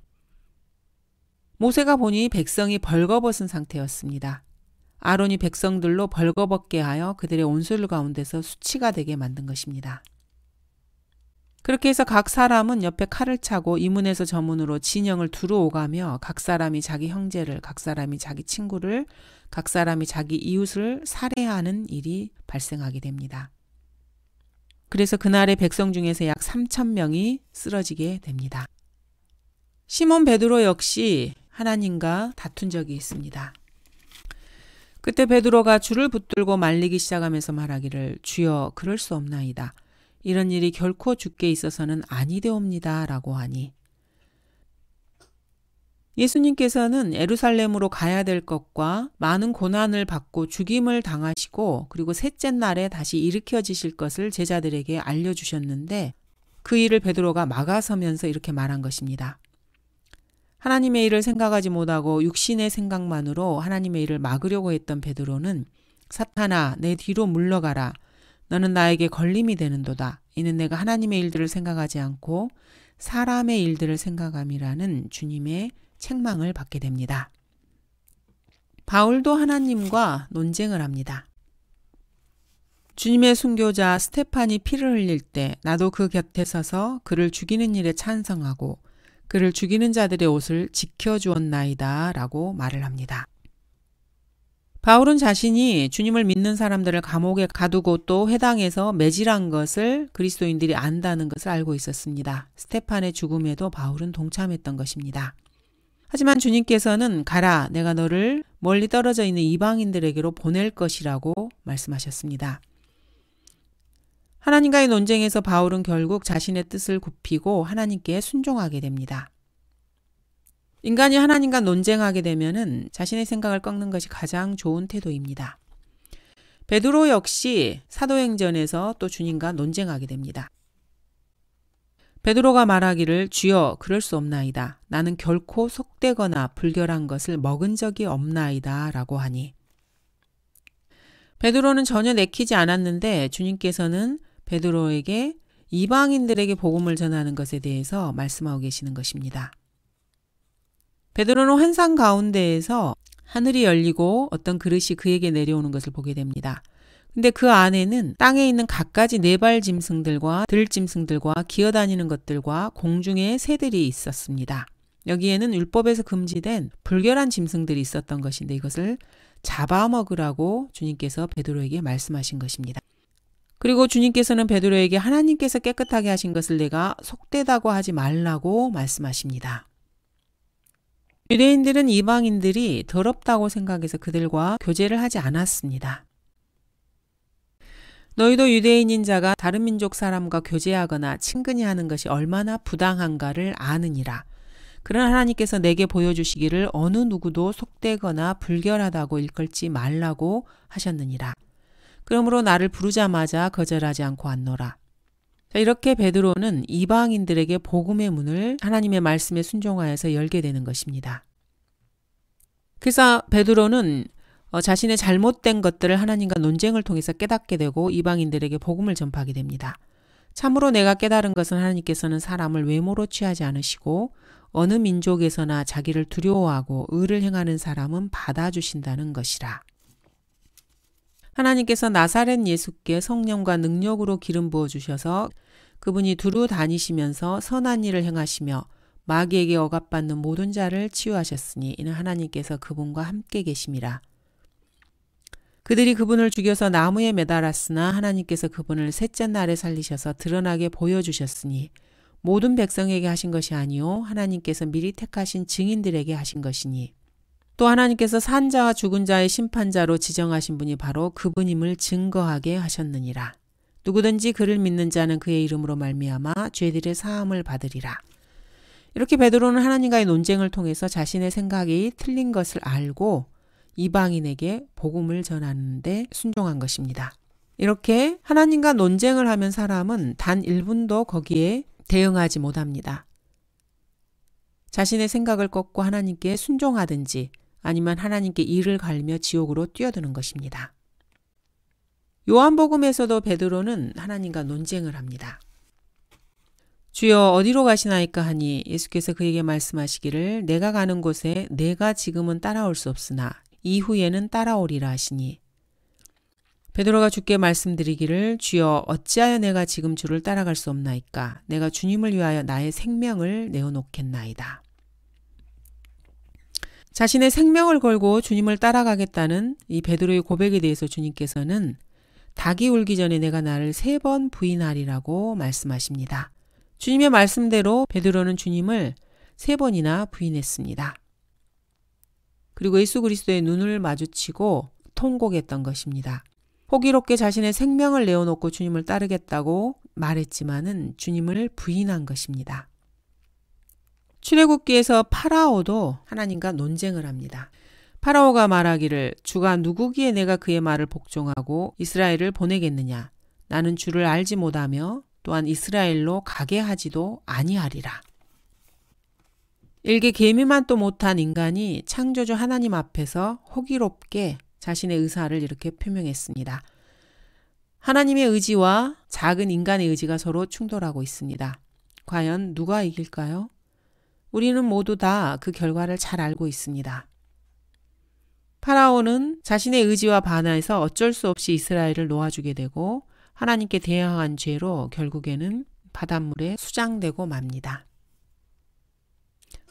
모세가 보니 백성이 벌거벗은 상태였습니다. 아론이 백성들로 벌거벗게 하여 그들의 온술 가운데서 수치가 되게 만든 것입니다. 그렇게 해서 각 사람은 옆에 칼을 차고 이 문에서 저 문으로 진영을 두루 오가며 각 사람이 자기 형제를, 각 사람이 자기 친구를, 각 사람이 자기 이웃을 살해하는 일이 발생하게 됩니다. 그래서 그날의 백성 중에서 약 3,000명이 쓰러지게 됩니다. 시몬 베드로 역시 하나님과 다툰 적이 있습니다. 그때 베드로가 줄을 붙들고 말리기 시작하면서 말하기를 주여 그럴 수 없나이다. 이런 일이 결코 주께 있어서는 아니되옵니다. 라고 하니 예수님께서는 예루살렘으로 가야 될 것과 많은 고난을 받고 죽임을 당하시고 그리고 셋째 날에 다시 일으켜지실 것을 제자들에게 알려주셨는데 그 일을 베드로가 막아서면서 이렇게 말한 것입니다. 하나님의 일을 생각하지 못하고 육신의 생각만으로 하나님의 일을 막으려고 했던 베드로는 사탄아 내 뒤로 물러가라. 너는 나에게 걸림이 되는도다. 이는 내가 하나님의 일들을 생각하지 않고 사람의 일들을 생각함이라는 주님의 책망을 받게 됩니다. 바울도 하나님과 논쟁을 합니다. 주님의 순교자 스테판이 피를 흘릴 때 나도 그 곁에 서서 그를 죽이는 일에 찬성하고 그를 죽이는 자들의 옷을 지켜주었나이다 라고 말을 합니다. 바울은 자신이 주님을 믿는 사람들을 감옥에 가두고 또 회당에서 매질한 것을 그리스도인들이 안다는 것을 알고 있었습니다. 스테판의 죽음에도 바울은 동참했던 것입니다. 하지만 주님께서는 가라, 내가 너를 멀리 떨어져 있는 이방인들에게로 보낼 것이라고 말씀하셨습니다. 하나님과의 논쟁에서 바울은 결국 자신의 뜻을 굽히고 하나님께 순종하게 됩니다. 인간이 하나님과 논쟁하게 되면은 자신의 생각을 꺾는 것이 가장 좋은 태도입니다. 베드로 역시 사도행전에서 또 주님과 논쟁하게 됩니다. 베드로가 말하기를 주여 그럴 수 없나이다. 나는 결코 속되거나 불결한 것을 먹은 적이 없나이다 라고 하니 베드로는 전혀 내키지 않았는데 주님께서는 베드로에게 이방인들에게 복음을 전하는 것에 대해서 말씀하고 계시는 것입니다. 베드로는 환상 가운데에서 하늘이 열리고 어떤 그릇이 그에게 내려오는 것을 보게 됩니다. 근데 그 안에는 땅에 있는 갖가지 네발 짐승들과 들짐승들과 기어다니는 것들과 공중의 새들이 있었습니다. 여기에는 율법에서 금지된 불결한 짐승들이 있었던 것인데 이것을 잡아먹으라고 주님께서 베드로에게 말씀하신 것입니다. 그리고 주님께서는 베드로에게 하나님께서 깨끗하게 하신 것을 내가 속되다고 하지 말라고 말씀하십니다. 유대인들은 이방인들이 더럽다고 생각해서 그들과 교제를 하지 않았습니다. 너희도 유대인인 자가 다른 민족 사람과 교제하거나 친근히 하는 것이 얼마나 부당한가를 아느니라. 그러나 하나님께서 내게 보여주시기를 어느 누구도 속되거나 불결하다고 일컬지 말라고 하셨느니라. 그러므로 나를 부르자마자 거절하지 않고 왔노라. 자, 이렇게 베드로는 이방인들에게 복음의 문을 하나님의 말씀에 순종하여서 열게 되는 것입니다. 그래서 베드로는 자신의 잘못된 것들을 하나님과 논쟁을 통해서 깨닫게 되고 이방인들에게 복음을 전파하게 됩니다. 참으로 내가 깨달은 것은 하나님께서는 사람을 외모로 취하지 않으시고 어느 민족에서나 자기를 두려워하고 의를 행하는 사람은 받아주신다는 것이라. 하나님께서 나사렛 예수께 성령과 능력으로 기름 부어주셔서 그분이 두루 다니시면서 선한 일을 행하시며 마귀에게 억압받는 모든 자를 치유하셨으니 이는 하나님께서 그분과 함께 계심이라. 그들이 그분을 죽여서 나무에 매달았으나 하나님께서 그분을 셋째 날에 살리셔서 드러나게 보여주셨으니 모든 백성에게 하신 것이 아니요 하나님께서 미리 택하신 증인들에게 하신 것이니 또 하나님께서 산 자와 죽은 자의 심판자로 지정하신 분이 바로 그분임을 증거하게 하셨느니라. 누구든지 그를 믿는 자는 그의 이름으로 말미암아 죄들의 사함을 받으리라. 이렇게 베드로는 하나님과의 논쟁을 통해서 자신의 생각이 틀린 것을 알고 이방인에게 복음을 전하는데 순종한 것입니다. 이렇게 하나님과 논쟁을 하면 사람은 단 1분도 거기에 대응하지 못합니다. 자신의 생각을 꺾고 하나님께 순종하든지 아니면 하나님께 이를 갈며 지옥으로 뛰어드는 것입니다. 요한복음에서도 베드로는 하나님과 논쟁을 합니다. 주여 어디로 가시나이까 하니 예수께서 그에게 말씀하시기를 내가 가는 곳에 내가 지금은 따라올 수 없으나 이후에는 따라오리라 하시니 베드로가 주께 말씀드리기를 주여 어찌하여 내가 지금 주를 따라갈 수 없나이까 내가 주님을 위하여 나의 생명을 내어놓겠나이다. 자신의 생명을 걸고 주님을 따라가겠다는 이 베드로의 고백에 대해서 주님께서는 닭이 울기 전에 내가 나를 3번 부인하리라고 말씀하십니다. 주님의 말씀대로 베드로는 주님을 3번이나 부인했습니다. 그리고 예수 그리스도의 눈을 마주치고 통곡했던 것입니다. 호기롭게 자신의 생명을 내어놓고 주님을 따르겠다고 말했지만은 주님을 부인한 것입니다. 출애굽기에서 파라오도 하나님과 논쟁을 합니다. 파라오가 말하기를 주가 누구기에 내가 그의 말을 복종하고 이스라엘을 보내겠느냐. 나는 주를 알지 못하며 또한 이스라엘로 가게 하지도 아니하리라. 일개 개미만 또 못한 인간이 창조주 하나님 앞에서 호기롭게 자신의 의사를 이렇게 표명했습니다. 하나님의 의지와 작은 인간의 의지가 서로 충돌하고 있습니다. 과연 누가 이길까요? 우리는 모두 다 그 결과를 잘 알고 있습니다. 파라오는 자신의 의지와 반해서 어쩔 수 없이 이스라엘을 놓아주게 되고 하나님께 대항한 죄로 결국에는 바닷물에 수장되고 맙니다.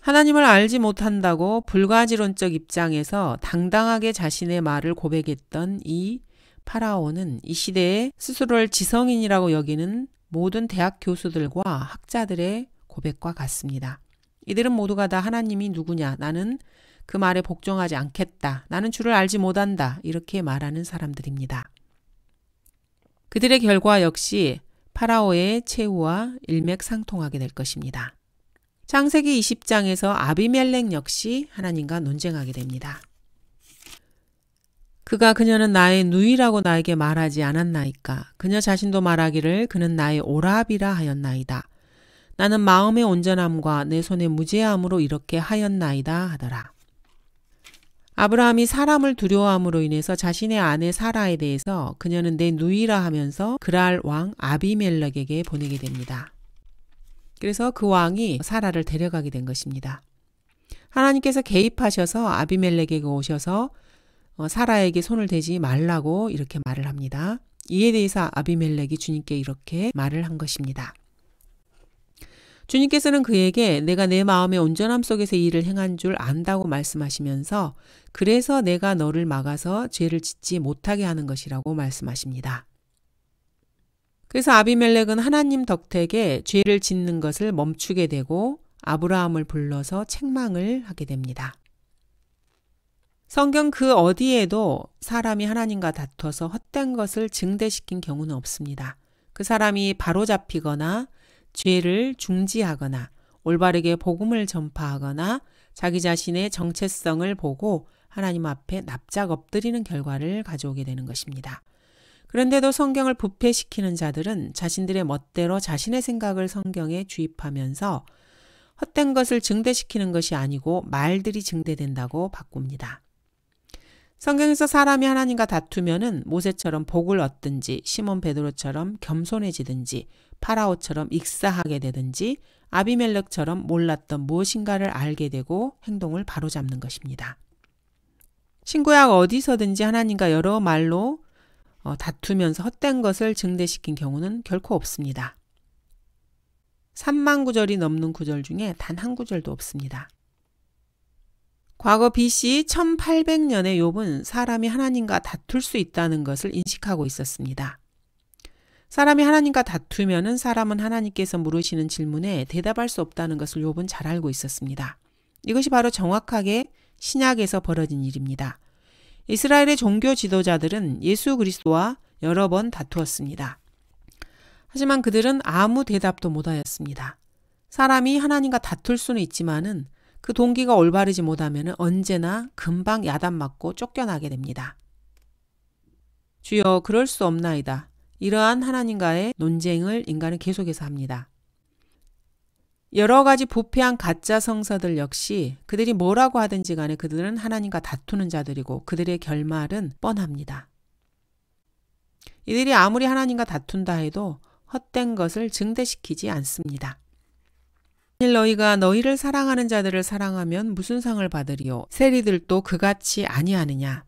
하나님을 알지 못한다고 불가지론적 입장에서 당당하게 자신의 말을 고백했던 이 파라오는 이 시대에 스스로를 지성인이라고 여기는 모든 대학 교수들과 학자들의 고백과 같습니다. 이들은 모두가 다 하나님이 누구냐, 나는 그 말에 복종하지 않겠다, 나는 주를 알지 못한다 이렇게 말하는 사람들입니다. 그들의 결과 역시 파라오의 최후와 일맥상통하게 될 것입니다. 창세기 20장에서 아비멜렉 역시 하나님과 논쟁하게 됩니다. 그가 그녀는 나의 누이라고 나에게 말하지 않았나이까. 그녀 자신도 말하기를 그는 나의 오라비라 하였나이다. 나는 마음의 온전함과 내 손의 무죄함으로 이렇게 하였나이다 하더라. 아브라함이 사람을 두려워함으로 인해서 자신의 아내 사라에 대해서 그녀는 내 누이라 하면서 그랄 왕 아비멜렉에게 보내게 됩니다. 그래서 그 왕이 사라를 데려가게 된 것입니다. 하나님께서 개입하셔서 아비멜렉에게 오셔서 사라에게 손을 대지 말라고 이렇게 말을 합니다. 이에 대해서 아비멜렉이 주님께 이렇게 말을 한 것입니다. 주님께서는 그에게 내가 내 마음의 온전함 속에서 이 일을 행한 줄 안다고 말씀하시면서 그래서 내가 너를 막아서 죄를 짓지 못하게 하는 것이라고 말씀하십니다. 그래서 아비멜렉은 하나님 덕택에 죄를 짓는 것을 멈추게 되고 아브라함을 불러서 책망을 하게 됩니다. 성경 그 어디에도 사람이 하나님과 다퉈서 헛된 것을 증대시킨 경우는 없습니다. 그 사람이 바로잡히거나 죄를 중지하거나 올바르게 복음을 전파하거나 자기 자신의 정체성을 보고 하나님 앞에 납작 엎드리는 결과를 가져오게 되는 것입니다. 그런데도 성경을 부패시키는 자들은 자신들의 멋대로 자신의 생각을 성경에 주입하면서 헛된 것을 증대시키는 것이 아니고 말들이 증대된다고 바꿉니다. 성경에서 사람이 하나님과 다투면은 모세처럼 복을 얻든지 시몬 베드로처럼 겸손해지든지 파라오처럼 익사하게 되든지 아비멜렉처럼 몰랐던 무엇인가를 알게 되고 행동을 바로잡는 것입니다. 신구약 어디서든지 하나님과 여러 말로 다투면서 헛된 것을 증대시킨 경우는 결코 없습니다. 3만 구절이 넘는 구절 중에 단 한 구절도 없습니다. 과거 BC 1800년의 욥은 사람이 하나님과 다툴 수 있다는 것을 인식하고 있었습니다. 사람이 하나님과 다투면은 사람은 하나님께서 물으시는 질문에 대답할 수 없다는 것을 욥은 잘 알고 있었습니다. 이것이 바로 정확하게 신약에서 벌어진 일입니다. 이스라엘의 종교 지도자들은 예수 그리스도와 여러 번 다투었습니다. 하지만 그들은 아무 대답도 못하였습니다. 사람이 하나님과 다툴 수는 있지만은 그 동기가 올바르지 못하면 언제나 금방 야단맞고 쫓겨나게 됩니다. 주여 그럴 수 없나이다. 이러한 하나님과의 논쟁을 인간은 계속해서 합니다. 여러 가지 부패한 가짜 성서들 역시 그들이 뭐라고 하든지 간에 그들은 하나님과 다투는 자들이고 그들의 결말은 뻔합니다. 이들이 아무리 하나님과 다툰다 해도 헛된 것을 증대시키지 않습니다. 만일 너희가 너희를 사랑하는 자들을 사랑하면 무슨 상을 받으리요? 세리들도 그같이 아니하느냐?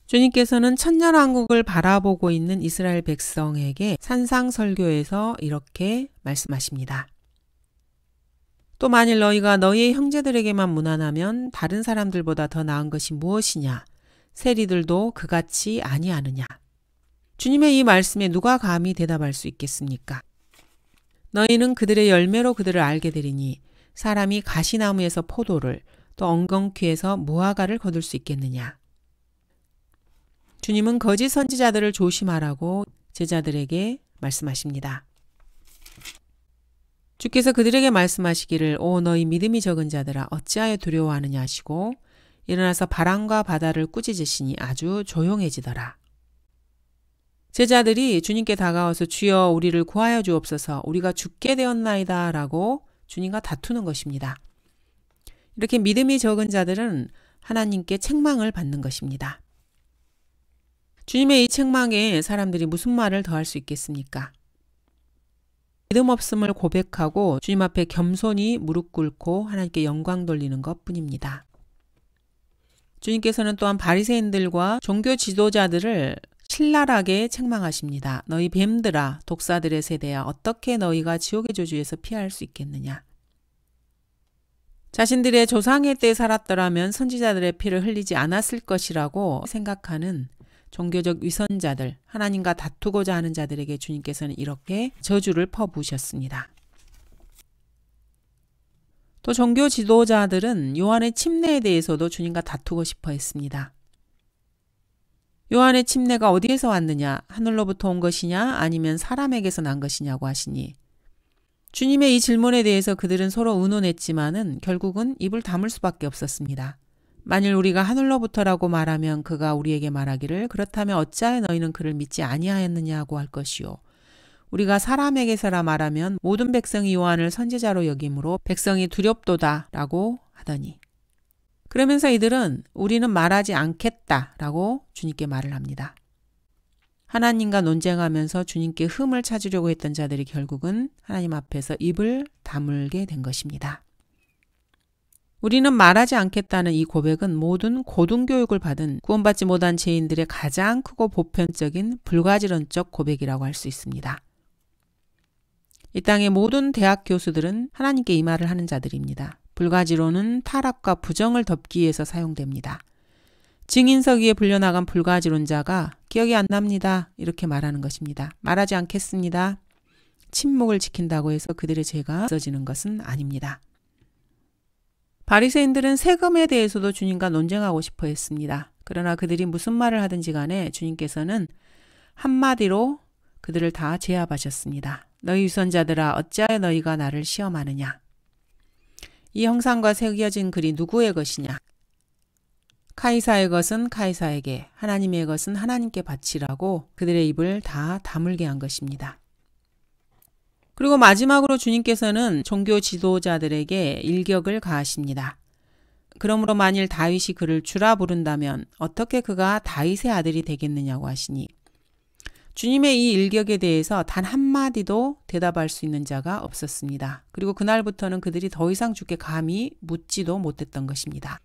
주님께서는 천년왕국을 바라보고 있는 이스라엘 백성에게 산상설교에서 이렇게 말씀하십니다. 또 만일 너희가 너희의 형제들에게만 무난하면 다른 사람들보다 더 나은 것이 무엇이냐? 세리들도 그같이 아니하느냐? 주님의 이 말씀에 누가 감히 대답할 수 있겠습니까? 너희는 그들의 열매로 그들을 알게 되리니 사람이 가시나무에서 포도를 또 엉겅퀴에서 무화과를 거둘 수 있겠느냐? 주님은 거짓 선지자들을 조심하라고 제자들에게 말씀하십니다. 주께서 그들에게 말씀하시기를 오 너희 믿음이 적은 자들아 어찌하여 두려워하느냐 하시고 일어나서 바람과 바다를 꾸짖으시니 아주 조용해지더라. 제자들이 주님께 다가와서 주여 우리를 구하여 주옵소서 우리가 죽게 되었나이다 라고 주님과 다투는 것입니다. 이렇게 믿음이 적은 자들은 하나님께 책망을 받는 것입니다. 주님의 이 책망에 사람들이 무슨 말을 더할 수 있겠습니까? 믿음 없음을 고백하고 주님 앞에 겸손히 무릎 꿇고 하나님께 영광 돌리는 것뿐입니다. 주님께서는 또한 바리새인들과 종교 지도자들을 신랄하게 책망하십니다. 너희 뱀들아 독사들의 세대야 어떻게 너희가 지옥의 저주에서 피할 수 있겠느냐. 자신들의 조상의 때에 살았더라면 선지자들의 피를 흘리지 않았을 것이라고 생각하는 종교적 위선자들, 하나님과 다투고자 하는 자들에게 주님께서는 이렇게 저주를 퍼부으셨습니다. 또 종교 지도자들은 요한의 침례에 대해서도 주님과 다투고 싶어 했습니다. 요한의 침례가 어디에서 왔느냐? 하늘로부터 온 것이냐? 아니면 사람에게서 난 것이냐고 하시니 주님의 이 질문에 대해서 그들은 서로 의논했지만은 결국은 입을 다물 수밖에 없었습니다. 만일 우리가 하늘로부터라고 말하면 그가 우리에게 말하기를 그렇다면 어찌하여 너희는 그를 믿지 아니하였느냐고 할 것이요. 우리가 사람에게서라 말하면 모든 백성이 요한을 선지자로 여김으로 백성이 두렵도다 라고 하더니 그러면서 이들은 우리는 말하지 않겠다 라고 주님께 말을 합니다. 하나님과 논쟁하면서 주님께 흠을 찾으려고 했던 자들이 결국은 하나님 앞에서 입을 다물게 된 것입니다. 우리는 말하지 않겠다는 이 고백은 모든 고등교육을 받은 구원받지 못한 죄인들의 가장 크고 보편적인 불가지론적 고백이라고 할 수 있습니다. 이 땅의 모든 대학 교수들은 하나님께 이 말을 하는 자들입니다. 불가지론은 타락과 부정을 덮기 위해서 사용됩니다. 증인석 위에 불려나간 불가지론자가 기억이 안 납니다. 이렇게 말하는 것입니다. 말하지 않겠습니다. 침묵을 지킨다고 해서 그들의 죄가 없어지는 것은 아닙니다. 바리새인들은 세금에 대해서도 주님과 논쟁하고 싶어 했습니다. 그러나 그들이 무슨 말을 하든지 간에 주님께서는 한마디로 그들을 다 제압하셨습니다. 너희 유선자들아 어찌하여 너희가 나를 시험하느냐. 이 형상과 새겨진 글이 누구의 것이냐. 카이사의 것은 카이사에게, 하나님의 것은 하나님께 바치라고 그들의 입을 다 다물게 한 것입니다. 그리고 마지막으로 주님께서는 종교 지도자들에게 일격을 가하십니다. 그러므로 만일 다윗이 그를 주라 부른다면 어떻게 그가 다윗의 아들이 되겠느냐고 하시니 주님의 이 일격에 대해서 단 한마디도 대답할 수 있는 자가 없었습니다. 그리고 그날부터는 그들이 더 이상 주께 감히 묻지도 못했던 것입니다.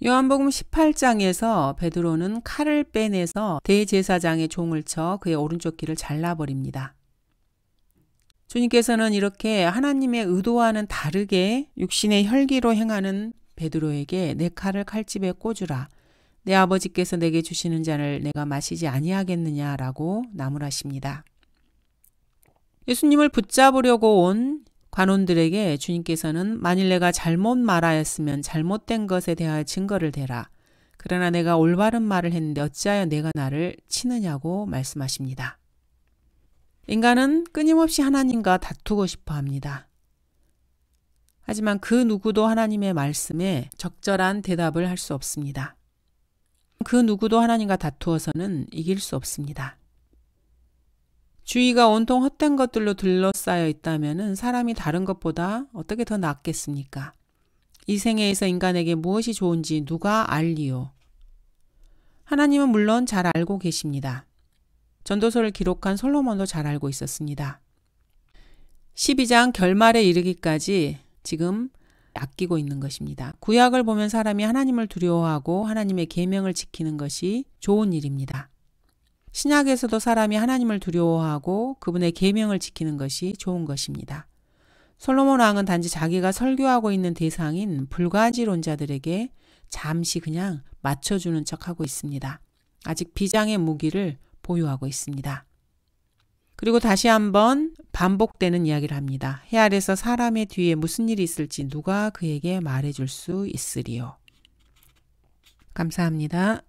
요한복음 18장에서 베드로는 칼을 빼내서 대제사장의 종을 쳐 그의 오른쪽 귀를 잘라버립니다. 주님께서는 이렇게 하나님의 의도와는 다르게 육신의 혈기로 행하는 베드로에게 내 칼을 칼집에 꽂으라. 내 아버지께서 내게 주시는 잔을 내가 마시지 아니하겠느냐라고 나무라십니다. 예수님을 붙잡으려고 온 관원들에게 주님께서는 만일 내가 잘못 말하였으면 잘못된 것에 대하여 증거를 대라. 그러나 내가 올바른 말을 했는데 어찌하여 내가 나를 치느냐고 말씀하십니다. 인간은 끊임없이 하나님과 다투고 싶어 합니다. 하지만 그 누구도 하나님의 말씀에 적절한 대답을 할 수 없습니다. 그 누구도 하나님과 다투어서는 이길 수 없습니다. 주위가 온통 헛된 것들로 둘러싸여 있다면 사람이 다른 것보다 어떻게 더 낫겠습니까? 이 생애에서 인간에게 무엇이 좋은지 누가 알리요? 하나님은 물론 잘 알고 계십니다. 전도서를 기록한 솔로몬도 잘 알고 있었습니다. 12장 결말에 이르기까지 지금 아끼고 있는 것입니다. 구약을 보면 사람이 하나님을 두려워하고 하나님의 계명을 지키는 것이 좋은 일입니다. 신약에서도 사람이 하나님을 두려워하고 그분의 계명을 지키는 것이 좋은 것입니다. 솔로몬 왕은 단지 자기가 설교하고 있는 대상인 불가지론자들에게 잠시 그냥 맞춰주는 척하고 있습니다. 아직 비장의 무기를 보유하고 있습니다. 그리고 다시 한번 반복되는 이야기를 합니다. 해 아래서 사람의 뒤에 무슨 일이 있을지 누가 그에게 말해줄 수 있으리요. 감사합니다.